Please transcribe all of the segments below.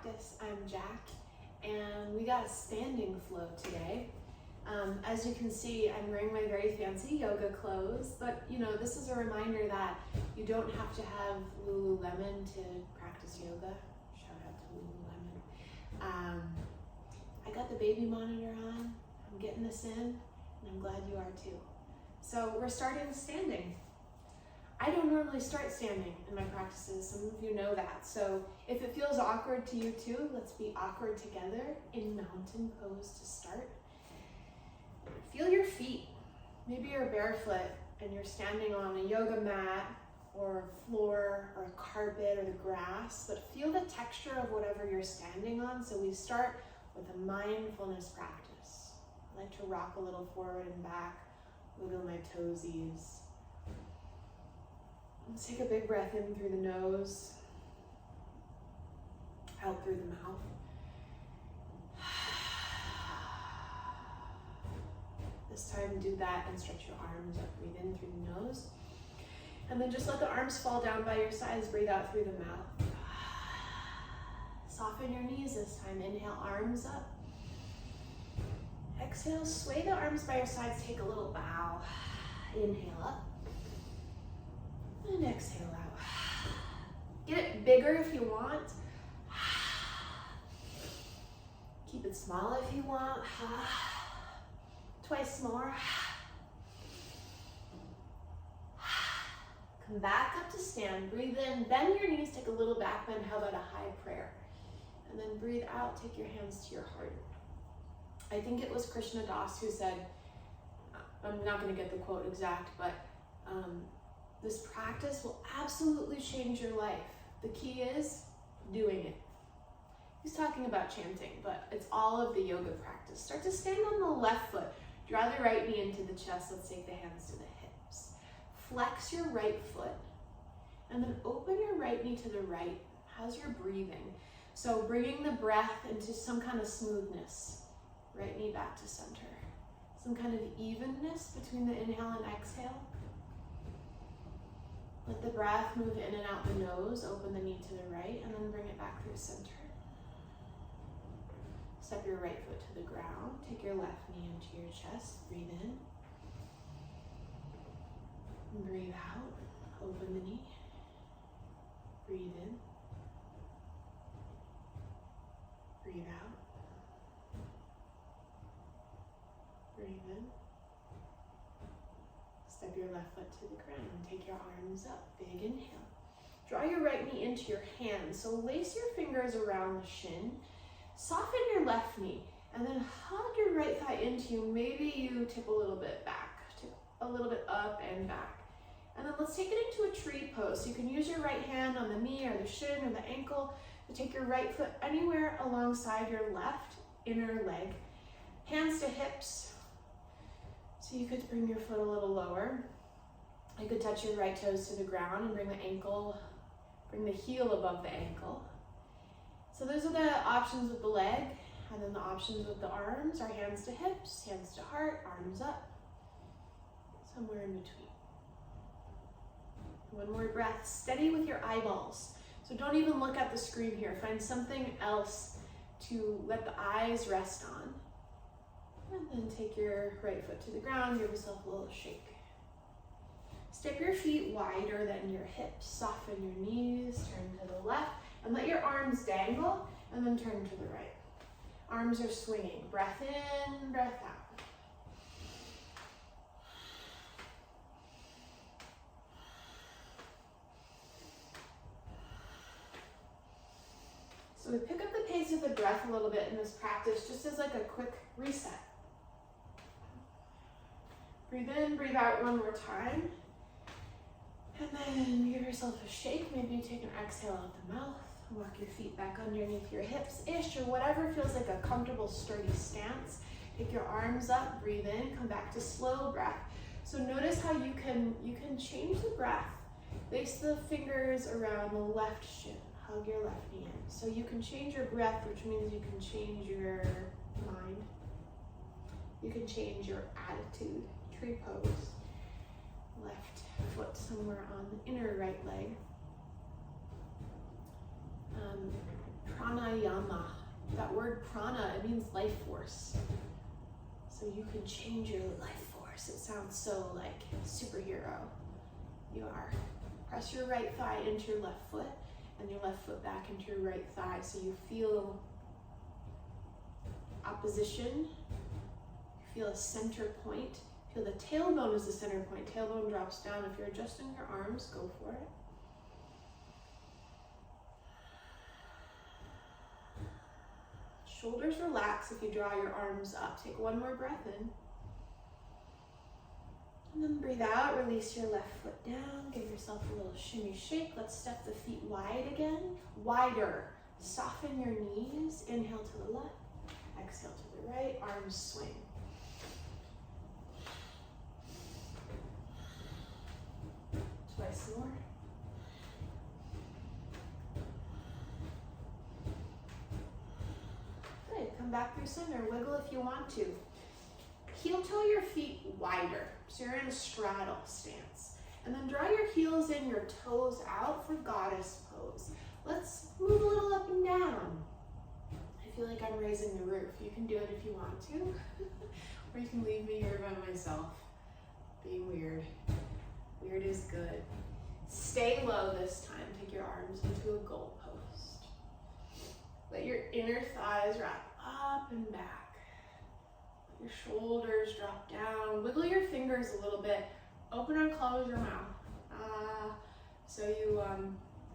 practice. I'm Jacq, and we got a standing flow today. As you can see, I'm wearing my very fancy yoga clothes, but this is a reminder that you don't have to have Lululemon to practice yoga. Shout out to Lululemon. I got the baby monitor on, I'm getting this in, and I'm glad you are too. So we're starting standing. I don't normally start standing in my practices, some of you know that. So if it feels awkward to you too, let's be awkward together in mountain pose to start. Feel your feet. Maybe you're barefoot and you're standing on a yoga mat or a floor or a carpet or the grass, but feel the texture of whatever you're standing on. So we start with a mindfulness practice. I like to rock a little forward and back, wiggle my toesies. Let's take a big breath in through the nose, out through the mouth. This time do that and stretch your arms up. Breathe in through the nose. And then just let the arms fall down by your sides. Breathe out through the mouth. Soften your knees this time. Inhale, arms up. Exhale, sway the arms by your sides. Take a little bow. Inhale up. And exhale out. Get it bigger if you want. Keep it small if you want. Twice more. Come back up to stand. Breathe in, bend your knees, take a little back bend. How about a high prayer? And then breathe out, take your hands to your heart. I think it was Krishna Das who said, I'm not going to get the quote exact, but this practice will absolutely change your life. The key is doing it. He's talking about chanting, but it's all of the yoga practice. Start to stand on the left foot. Draw the right knee into the chest. Let's take the hands to the hips. Flex your right foot, and then open your right knee to the right. How's your breathing? So bringing the breath into some kind of smoothness. Right knee back to center. Some kind of evenness between the inhale and exhale. Let the breath move in and out the nose, open the knee to the right, and then bring it back through center. Step your right foot to the ground, take your left knee into your chest, breathe in. And breathe out, open the knee, breathe in, breathe out, breathe in. Step your left foot to the ground and take your arms up. Big inhale. Draw your right knee into your hands. So lace your fingers around the shin. Soften your left knee and then hug your right thigh into you. Maybe you tip a little bit back, tip a little bit up and back. And then let's take it into a tree pose. So you can use your right hand on the knee or the shin or the ankle to take your right foot anywhere alongside your left inner leg. Hands to hips. So you could bring your foot a little lower. You could touch your right toes to the ground and bring the heel above the ankle. So those are the options with the leg, and then the options with the arms are hands to hips, hands to heart, arms up, somewhere in between. One more breath, steady with your eyeballs. So don't even look at the screen here. Find something else to let the eyes rest on. And then take your right foot to the ground, give yourself a little shake. Step your feet wider than your hips, soften your knees, turn to the left, and let your arms dangle, and then turn to the right. Arms are swinging. Breath in, breath out. So we pick up the pace of the breath a little bit in this practice, just as like a quick reset. Breathe in, breathe out one more time. And then give yourself a shake. Maybe you take an exhale out the mouth. Walk your feet back underneath your hips-ish, or whatever feels like a comfortable, sturdy stance. Take your arms up, breathe in, come back to slow breath. So notice how you can change the breath. Lace the fingers around the left shin. Hug your left knee in. So you can change your breath, which means you can change your mind. You can change your attitude. Tree pose. Left foot somewhere on the inner right leg. pranayama. That word prana, it means life force. So you can change your life force. It sounds so like superhero. You are. Press your right thigh into your left foot and your left foot back into your right thigh so you feel opposition. You feel a center point. Feel the tailbone is the center point. Tailbone drops down. If you're adjusting your arms, go for it. Shoulders relax if you draw your arms up. Take one more breath in. And then breathe out, release your left foot down. Give yourself a little shimmy shake. Let's step the feet wide again. Wider. Soften your knees. Inhale to the left. Exhale to the right. Arms swing. Twice more. Come back through center, wiggle if you want to. Heel toe your feet wider, so you're in a straddle stance. And then draw your heels in, your toes out for goddess pose. Let's move a little up and down. I feel like I'm raising the roof. You can do it if you want to. Or you can leave me here by myself, being weird. Weird is good. Stay low this time. Take your arms into a goalpost. Let your inner thighs wrap up and back. Let your shoulders drop down. Wiggle your fingers a little bit. Open and close your mouth. So you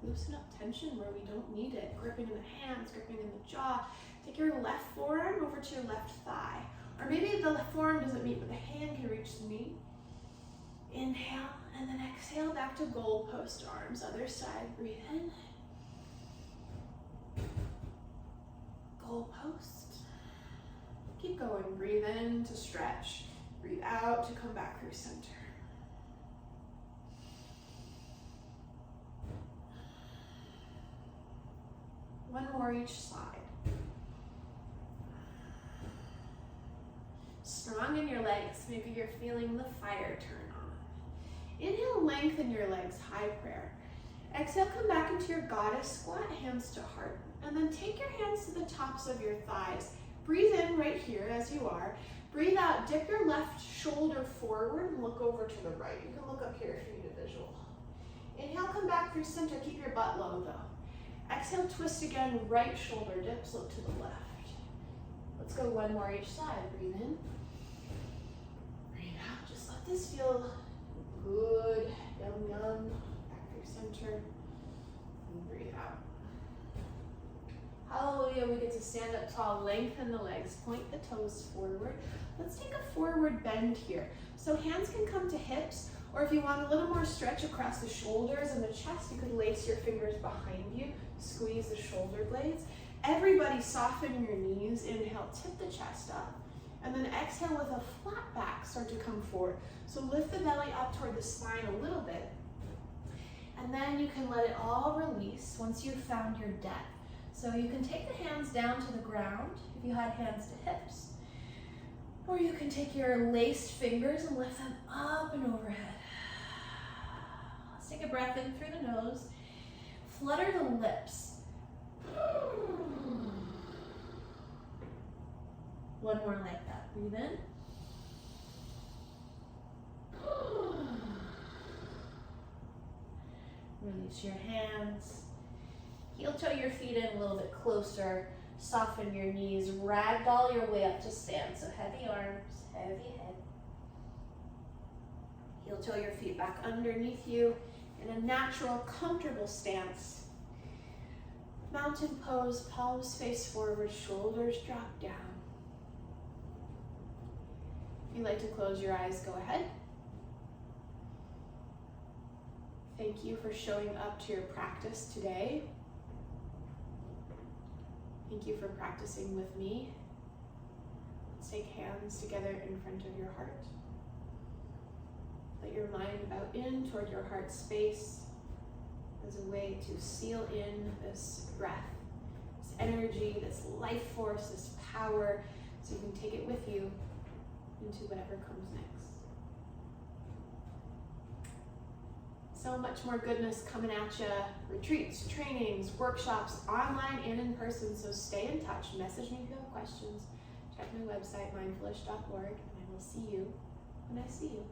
loosen up tension where we don't need it. Gripping in the hands, gripping in the jaw. Take your left forearm over to your left thigh. Or maybe the left forearm doesn't meet, but the hand can reach the knee. Inhale, and then exhale back to goalpost arms. Other side, breathe in. Goalpost. Keep going. Breathe in to stretch. Breathe out to come back through center. One more each side. Strong in your legs. Maybe you're feeling the fire turn on. Inhale, lengthen your legs, high prayer. Exhale, come back into your goddess squat, hands to heart. And then take your hands to the tops of your thighs. Breathe in right here as you are. Breathe out, dip your left shoulder forward and look over to the right. You can look up here if you need a visual. Inhale, come back through center, keep your butt low though. Exhale, twist again, right shoulder dips, look to the left. Let's go one more each side. Breathe in. Breathe out, just let this feel good. Yum yum. Back through center. And breathe out. Hallelujah, we get to stand up tall, lengthen the legs, point the toes forward. Let's take a forward bend here. So hands can come to hips, or if you want a little more stretch across the shoulders and the chest, you could lace your fingers behind you, squeeze the shoulder blades. Everybody soften your knees. Inhale, tip the chest up. And then exhale with a flat back, start to come forward. So lift the belly up toward the spine a little bit. And then you can let it all release once you've found your depth. So you can take the hands down to the ground if you had hands to hips. Or you can take your laced fingers and lift them up and overhead. Let's take a breath in through the nose. Flutter the lips. One more like that. Breathe in. Release your hands. Heel toe your feet in a little bit closer. Soften your knees. Ragdoll your way up to stand. So heavy arms, heavy head. Heel toe your feet back underneath you in a natural, comfortable stance. Mountain pose, palms face forward, shoulders drop down. If you'd like to close your eyes, go ahead. Thank you for showing up to your practice today. Thank you for practicing with me. Let's take hands together in front of your heart. Let your mind bow in toward your heart space as a way to seal in this breath, this energy, this life force, this power, so you can take it with you into whatever comes next. So much more goodness coming at you. Retreats, trainings, workshops, online and in person. So stay in touch. Message me if you have questions. Check my website, mindfulish.org, and I will see you when I see you.